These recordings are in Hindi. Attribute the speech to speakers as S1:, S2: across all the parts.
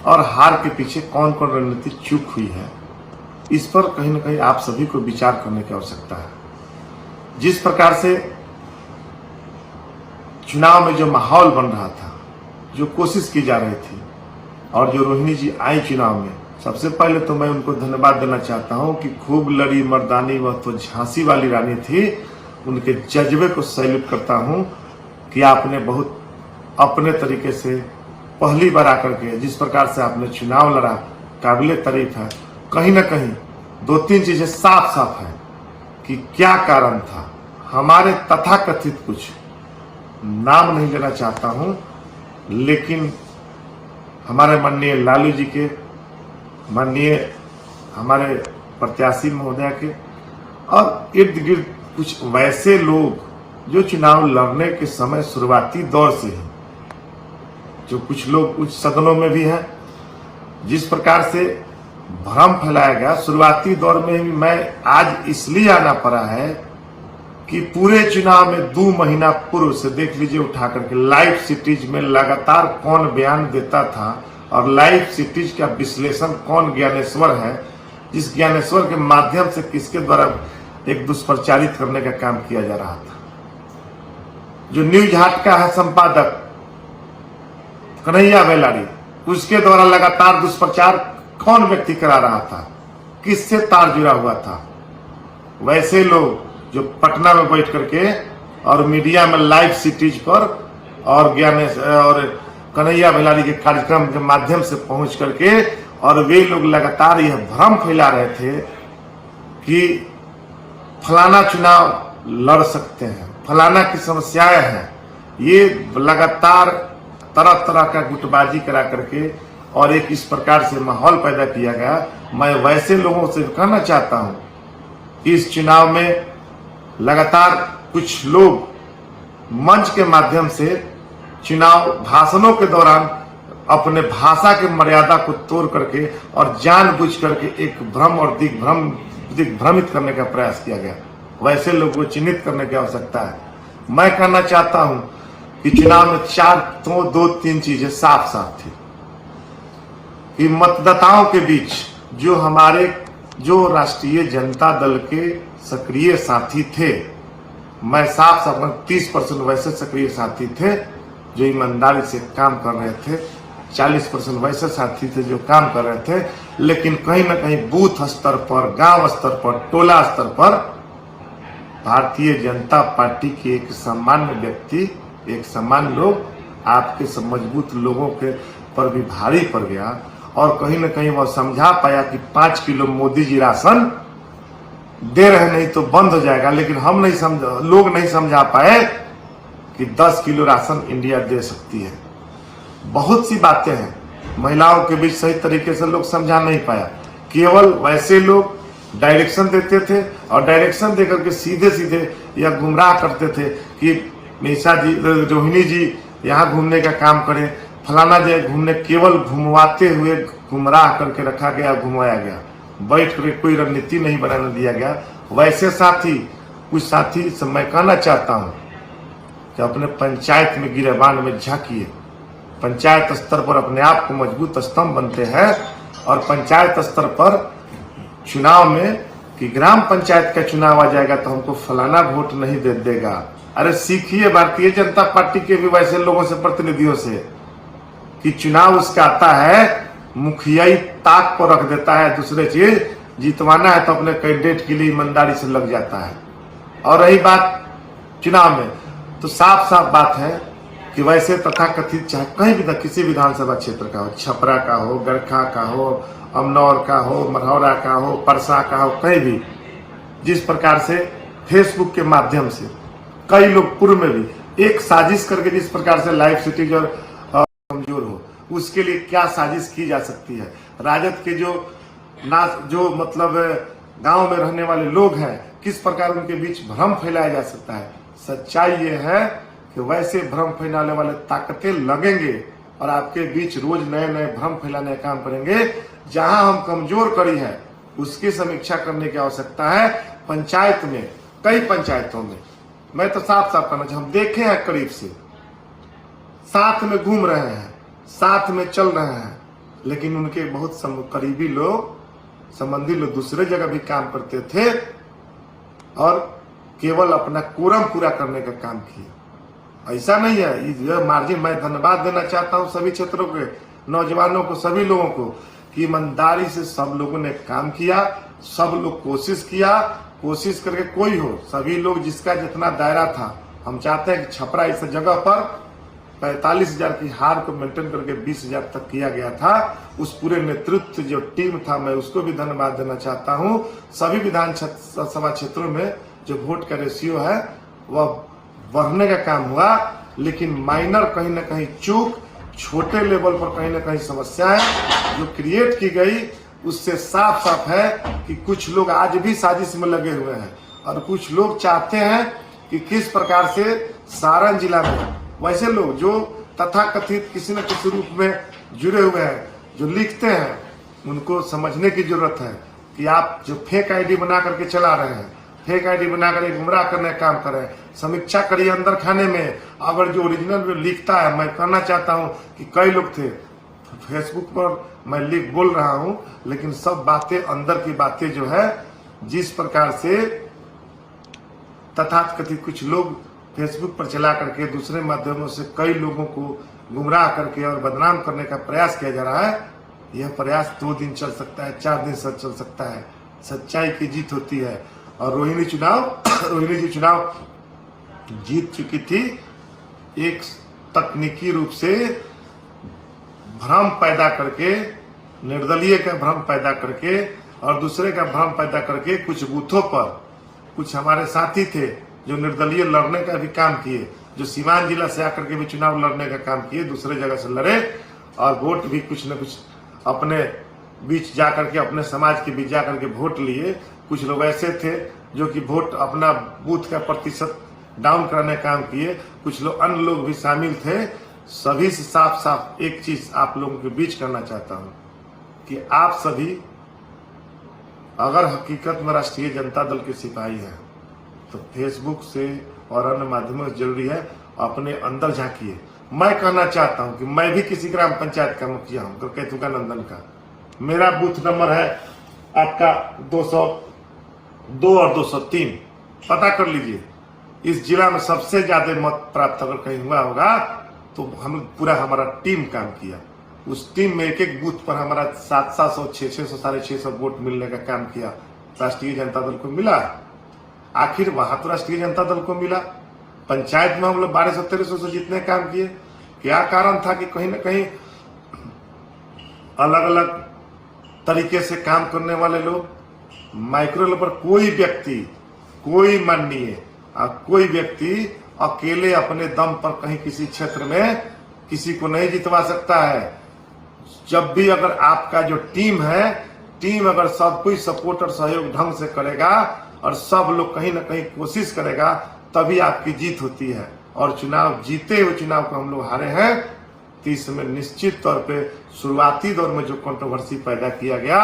S1: और हार के पीछे कौन कौन रणनीति चूक हुई है, इस पर कहीं ना कहीं आप सभी को विचार करने की आवश्यकता है। जिस प्रकार से चुनाव में जो माहौल बन रहा था, जो कोशिश की जा रही थी, और जो रोहिणी जी आई चुनाव में, सबसे पहले तो मैं उनको धन्यवाद देना चाहता हूं कि खूब लड़ी मर्दानी, वह तो झांसी वाली रानी थी। उनके जज्बे को सैल्यूट करता हूं कि आपने बहुत अपने तरीके से पहली बार आकर के जिस प्रकार से आपने चुनाव लड़ा, काबिले तारीफ है। कहीं ना कहीं दो तीन चीजें साफ साफ है कि क्या कारण था। हमारे तथाकथित, कुछ नाम नहीं लेना चाहता हूं, लेकिन हमारे माननीय लालू जी के, माननीय हमारे प्रत्याशी महोदय के, और इर्द गिर्द कुछ वैसे लोग जो चुनाव लड़ने के समय शुरुआती दौर से ही, जो कुछ लोग कुछ सदनों में भी हैं, जिस प्रकार से भ्रम फैलाया गया शुरुआती दौर में भी। मैं आज इसलिए आना पड़ा है कि पूरे चुनाव में 2 महीना पूर्व से देख लीजिए, उठा करके लाइव सिटीज में लगातार कौन बयान देता था, और लाइव सिटीज का विश्लेषण कौन ज्ञानेश्वर है, जिस ज्ञानेश्वर के माध्यम से किसके द्वारा एक दुष्प्रचारित करने का काम किया जा रहा था। जो न्यूज हाट का है संपादक कन्हैया बेलारी, उसके द्वारा लगातार दुष्प्रचार कौन व्यक्ति करा रहा था, किससे तार जुड़ा हुआ था। वैसे लोग जो पटना में बैठ करके और मीडिया में लाइव सिटीज पर और कन्हैया बेलारी के कार्यक्रम के माध्यम से पहुंच करके, और वे लोग लगातार यह भ्रम फैला रहे थे कि फलाना चुनाव लड़ सकते हैं, फलाना की समस्याएं हैं। ये लगातार तरह तरह का गुटबाजी करा करके और एक इस प्रकार से माहौल पैदा किया गया। मैं वैसे लोगों से कहना चाहता हूं कि इस चुनाव में लगातार कुछ लोग मंच के माध्यम से चुनाव भाषणों के दौरान अपने भाषा के मर्यादा को तोड़ करके और जानबूझ करके एक भ्रम और दिग्भ्रमित करने का प्रयास किया गया। वैसे लोगों को चिन्हित करने की आवश्यकता है। मैं कहना चाहता हूं कि चुनाव में 2-3 चीजें साफ साफ थी कि मतदाताओं के बीच जो राष्ट्रीय जनता दल के सक्रिय साथी थे, मैं साफ साफ 30% वैसे सक्रिय साथी थे जो ईमानदारी से काम कर रहे थे, 40% वैसे साथी थे जो काम कर रहे थे, लेकिन कहीं ना कहीं बूथ स्तर पर, गांव स्तर पर, टोला स्तर पर भारतीय जनता पार्टी के एक सामान्य व्यक्ति, एक सामान्य लोग आपके सब मजबूत लोगों के पर भी भारी पड़ गया, और कहीं ना कहीं वह समझा पाया कि 5 किलो मोदी जी राशन दे रहे, नहीं तो बंद हो जाएगा। लेकिन लोग नहीं समझा पाए कि 10 किलो राशन इंडिया दे सकती है। बहुत सी बातें हैं महिलाओं के बीच सही तरीके से लोग समझा नहीं पाया। केवल वैसे लोग डायरेक्शन देते थे, और डायरेक्शन देकर के सीधे सीधे या गुमराह करते थे कि निशा जी, रोहिणी जी यहाँ घूमने का काम करें, फलाना जगह घूमने, केवल घुमवाते हुए गुमराह करके रखा गया, घुमाया गया, बैठ कर कोई रणनीति नहीं बनाने दिया गया। वैसे साथी, कुछ साथी से मैं कहना चाहता हूं कि अपने पंचायत में गिरेबान में झांकिए। पंचायत स्तर पर अपने आप को मजबूत स्तंभ बनते हैं, और पंचायत स्तर पर चुनाव में कि ग्राम पंचायत का चुनाव आ जाएगा तो हमको फलाना वोट नहीं दे देगा। अरे सीखिए भारतीय जनता पार्टी के भी वैसे लोगों से, प्रतिनिधियों से, कि चुनाव उसका आता है मुखिया ही ताक पर रख देता है, दूसरे चीज जीतवाना है तो अपने कैंडिडेट के लिए ईमानदारी से लग जाता है। और रही बात चुनाव में, तो साफ साफ बात है कि वैसे तथाकथित चाहे कहीं भी, किसी विधानसभा क्षेत्र का हो, छपरा का हो, गरखा का हो, अमनौर का हो, मरौरा का हो, परसा का हो, कहीं भी जिस प्रकार से फेसबुक के माध्यम से कई लोग पूर्व में भी एक साजिश करके जिस प्रकार से लाइव सिटीज और कमजोर हो, उसके लिए क्या साजिश की जा सकती है। राजद के जो मतलब गांव में रहने वाले लोग हैं, किस प्रकार उनके बीच भ्रम फैलाया जा सकता है। सच्चाई ये है कि वैसे भ्रम फैलाने वाले ताकतें लगेंगे और आपके बीच रोज नए नए भ्रम फैलाने का काम करेंगे। जहां हम कमजोर कड़ी है उसकी समीक्षा करने की आवश्यकता है। पंचायत में, कई पंचायतों में, मैं तो साफ साफ कहना चाहूँ, हम देखे हैं करीब से, साथ में घूम रहे हैं, साथ में चल रहे हैं, लेकिन उनके बहुत करीबी लोग, संबंधी लोग दूसरे जगह भी काम करते थे और केवल अपना कोरम पूरा करने का काम किया। ऐसा नहीं है, यह मार्जिन मैं धन्यवाद देना चाहता हूं सभी क्षेत्रों के नौजवानों को, सभी लोगों को कि ईमानदारी से सब लोगों ने काम किया, सब लोग कोशिश किया, कोशिश करके कोई हो, सभी लोग जिसका जितना दायरा था, हम चाहते हैं कि छपरा इस जगह पर 45,000 की हार को मेंटेन करके 20,000 तक किया गया था। उस पूरे नेतृत्व जो टीम था, मैं उसको भी धन्यवाद देना चाहता हूं। सभी विधानसभा क्षेत्रों में जो वोट का रेशियो है वह बढ़ने का काम हुआ, लेकिन माइनर कहीं ना कहीं चूक, छोटे लेवल पर कहीं ना कहीं समस्याएं जो क्रिएट की गई, उससे साफ साफ है कि कुछ लोग आज भी साजिश में लगे हुए हैं और कुछ लोग चाहते हैं कि किस प्रकार से सारण जिला में वैसे लोग जो तथाकथित किसी न किसी रूप में जुड़े हुए हैं, जो लिखते हैं, उनको समझने की जरूरत है कि आप जो फेक आईडी बना करके चला रहे हैं, फेक आईडी बना करके गुमराह करने का काम कर रहे हैं, समीक्षा करिए अंदर खाने में। अगर जो ओरिजिनल में लिखता है, मैं कहना चाहता हूं कि कई लोग थे फेसबुक पर, मैं लिख बोल रहा हूं, लेकिन सब बातें अंदर की बातें जो है, जिस प्रकार से तथाकथित कुछ लोग फेसबुक पर चला करके दूसरे माध्यमों से कई लोगों को गुमराह करके और बदनाम करने का प्रयास किया जा रहा है, यह प्रयास 2 दिन चल सकता है, 4 दिन चल सकता है। सच्चाई की जीत होती है। और रोहिणी जी चुनाव जीत चुकी थी एक तकनीकी रूप से भ्रम पैदा करके, निर्दलीय का भ्रम पैदा करके और दूसरे का भ्रम पैदा करके। कुछ बूथों पर कुछ हमारे साथी थे जो निर्दलीय लड़ने का भी काम किए, जो सीवान जिला से आकर के भी चुनाव लड़ने का काम किए, दूसरे जगह से लड़े और वोट भी कुछ न कुछ अपने बीच जाकर के, अपने समाज के बीच जाकर के वोट लिए। कुछ लोग ऐसे थे जो कि वोट अपना बूथ का प्रतिशत डाउन कराने का काम किए, कुछ लोग अन्य लोग भी शामिल थे। सभी से साफ साफ एक चीज आप लोगों के बीच करना चाहता हूं कि आप सभी अगर हकीकत में राष्ट्रीय जनता दल के सिपाही हैं तो फेसबुक से और अन्य माध्यमों से जरूरी है अपने अंदर झांकिए। मैं कहना चाहता हूं कि मैं भी किसी ग्राम पंचायत का मुखिया हूं, केतुका नंदन का। मेरा बूथ नंबर है आपका 202 और 203, पता कर लीजिए। इस जिला में सबसे ज्यादा मत प्राप्त अगर कहीं हुआ होगा तो हम पूरा हमारा टीम काम किया। उस टीम में एक एक बूथ पर हमारा 700, 600, 650 वोट मिलने का काम किया। राष्ट्रीय जनता दल को मिला, आखिर वहां तो राष्ट्रीय जनता दल को मिला। पंचायत में हम लोग 1200-1300 से जितने काम किए। क्या कारण था कि कहीं ना कहीं अलग अलग तरीके से काम करने वाले लोग, माइक्रो लेवल पर कोई व्यक्ति, कोई माननीय कोई व्यक्ति अकेले अपने दम पर कहीं किसी क्षेत्र में किसी को नहीं जितवा सकता है। जब भी अगर आपका जो टीम है, टीम अगर सब कोई सपोर्ट और सहयोग ढंग से करेगा और सब लोग कहीं ना कहीं कोशिश करेगा, तभी आपकी जीत होती है। और चुनाव जीते हुए चुनाव को हम लोग हारे हैं। तो इसमें निश्चित तौर पे शुरुआती दौर में जो कंट्रोवर्सी पैदा किया गया,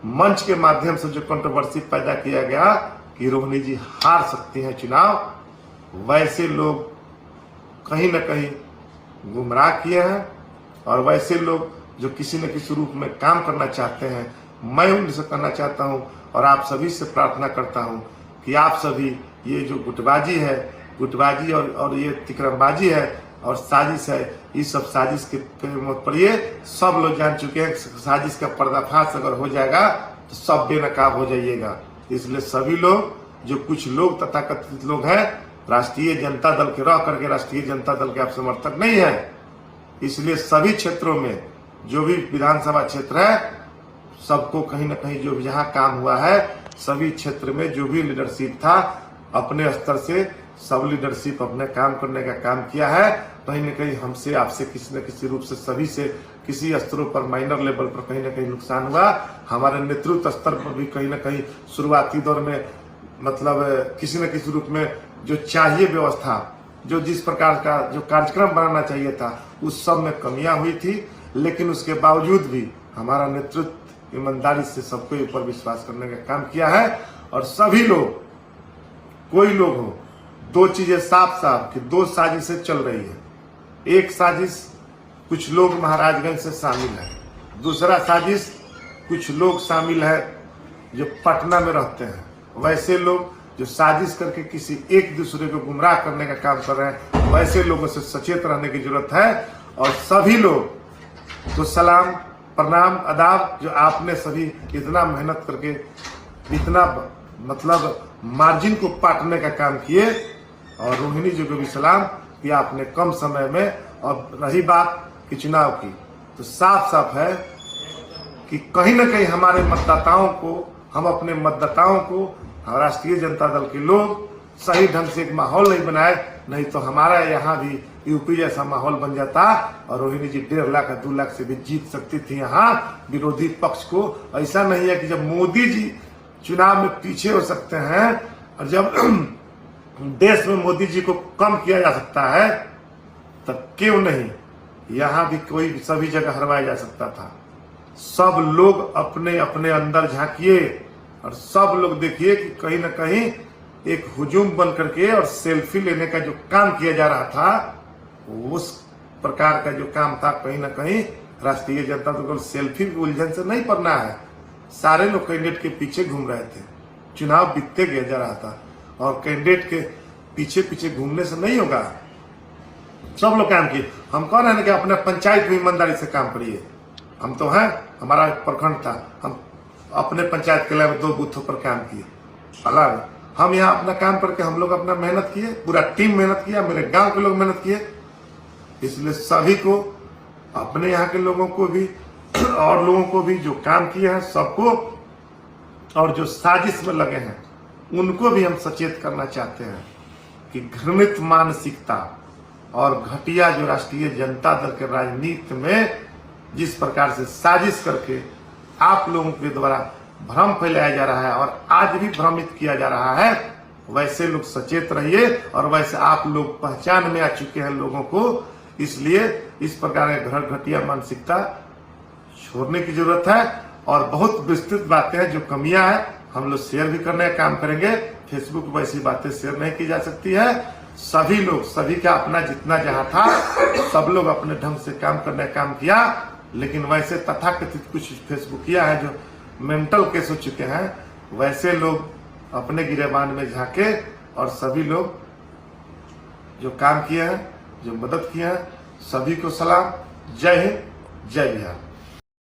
S1: मंच के माध्यम से जो कंट्रोवर्सी पैदा किया गया कि रोहिणी जी हार सकती हैं चुनाव, वैसे लोग कहीं ना कहीं गुमराह किए हैं। और वैसे लोग जो किसी न किसी रूप में काम करना चाहते हैं, मैं उनसे करना चाहता हूं और आप सभी से प्रार्थना करता हूं कि आप सभी ये जो गुटबाजी है, गुटबाजी और ये तिकरमबाजी है और साजिश है, इस सब साजिश के मत पड़िए। सब लोग जान चुके हैं साजिश का पर्दाफाश अगर हो जाएगा तो सब बेनकाब हो जाइएगा। इसलिए सभी लोग, जो कुछ लोग तथाकथित लोग हैं, राष्ट्रीय जनता दल के रह करके राष्ट्रीय जनता दल के आप समर्थक नहीं है। इसलिए सभी क्षेत्रों में जो भी विधानसभा क्षेत्र है, सबको कहीं ना कहीं जो जहां काम हुआ है, सभी क्षेत्र में जो भी लीडरशिप था, अपने स्तर से सब लीडरशिप अपने काम करने का काम किया है। कहीं ना कहीं हमसे आपसे किसी न किसी रूप से सभी से किसी स्तरों पर, माइनर लेवल पर कहीं ना कहीं नुकसान हुआ। हमारे नेतृत्व स्तर पर भी कहीं ना कहीं शुरुआती दौर में मतलब किसी न किसी रूप में जो चाहिए व्यवस्था, जो जिस प्रकार का जो कार्यक्रम बनाना चाहिए था, उस सब में कमियां हुई थी। लेकिन उसके बावजूद भी हमारा नेतृत्व ईमानदारी से सबके ऊपर विश्वास करने का काम किया है। और सभी लोग, कोई लोग हो, दो चीजें साफ साफ कि 2 साजिशें चल रही है। एक साजिश कुछ लोग महाराजगंज से शामिल है, दूसरा साजिश, कुछ लोग शामिल है जो पटना में रहते हैं, वैसे लोग जो साजिश करके किसी एक दूसरे को गुमराह करने का काम कर रहे हैं, वैसे लोगों से सचेत रहने की जरूरत है। और सभी लोग तो सलाम प्रणाम आदाब, जो आपने सभी इतना मेहनत करके इतना मतलब मार्जिन को पाटने का काम किए, और रोहिणी जी को भी सलाम कि आपने कम समय में। और रही बात कि चुनाव की, तो साफ साफ है कि कहीं ना कहीं हमारे मतदाताओं को, हम अपने मतदाताओं को, राष्ट्रीय जनता दल के लोग सही ढंग से एक माहौल नहीं बनाए, नहीं तो हमारा यहाँ भी यूपी जैसा माहौल बन जाता और रोहिणी जी 1.5 लाख 2 लाख से भी जीत सकती थी यहाँ विरोधी पक्ष को। ऐसा नहीं है कि जब मोदी जी चुनाव में पीछे हो सकते हैं और जब देश में मोदी जी को कम किया जा सकता है, तब क्यों नहीं यहाँ भी कोई सभी जगह हरवाया जा सकता था। सब लोग अपने अपने अंदर झांकिए और सब लोग देखिए कि कहीं ना कहीं एक हुजूम बन करके और सेल्फी लेने का जो काम किया जा रहा था, उस प्रकार का जो काम था, कहीं ना कहीं राष्ट्रीय जनता दल को सेल्फी की उलझन से नहीं पड़ना है। सारे लोग कैंडिडेट के पीछे घूम रहे थे, चुनाव बीतते गया जा रहा था, और कैंडिडेट के पीछे पीछे घूमने से नहीं होगा। सब लोग काम किए। हम कह रहे हैं कि अपने पंचायत में ईमानदारी से काम करिए। हम तो हैं, हमारा प्रखंड था, हम अपने पंचायत के लिए 2 बूथों पर काम किए। अलग हम यहाँ अपना काम करके हम लोग अपना मेहनत किए, पूरा टीम मेहनत किया, मेरे गांव के लोग मेहनत किए। इसलिए सभी को, अपने यहाँ के लोगों को भी और लोगों को भी जो काम किए हैं सबको, और जो साजिश में लगे हैं उनको भी हम सचेत करना चाहते हैं कि घृणित मानसिकता और घटिया जो राष्ट्रीय जनता दल के राजनीति में जिस प्रकार से साजिश करके आप लोगों के द्वारा भ्रम फैलाया जा रहा है और आज भी भ्रमित किया जा रहा है, वैसे लोग सचेत रहिए। और वैसे आप लोग पहचान में आ चुके हैं लोगों को, इसलिए इस प्रकार के घटिया मानसिकता छोड़ने की जरूरत है। और बहुत विस्तृत बातें हैं, जो कमियां हैं हम लोग शेयर भी करने का काम करेंगे। फेसबुक पर ऐसी बातें शेयर नहीं की जा सकती है। सभी लोग, सभी का अपना जितना जहां था, सब लोग अपने ढंग से काम करने का काम किया। लेकिन वैसे तथाकथित कुछ फेसबुकिया है जो मेंटल केस हो चुके हैं, वैसे लोग अपने गिरेबान में झांके, और सभी लोग जो काम किए हैं, जो मदद किए हैं, सभी को सलाम। जय हिंद, जय बिहार।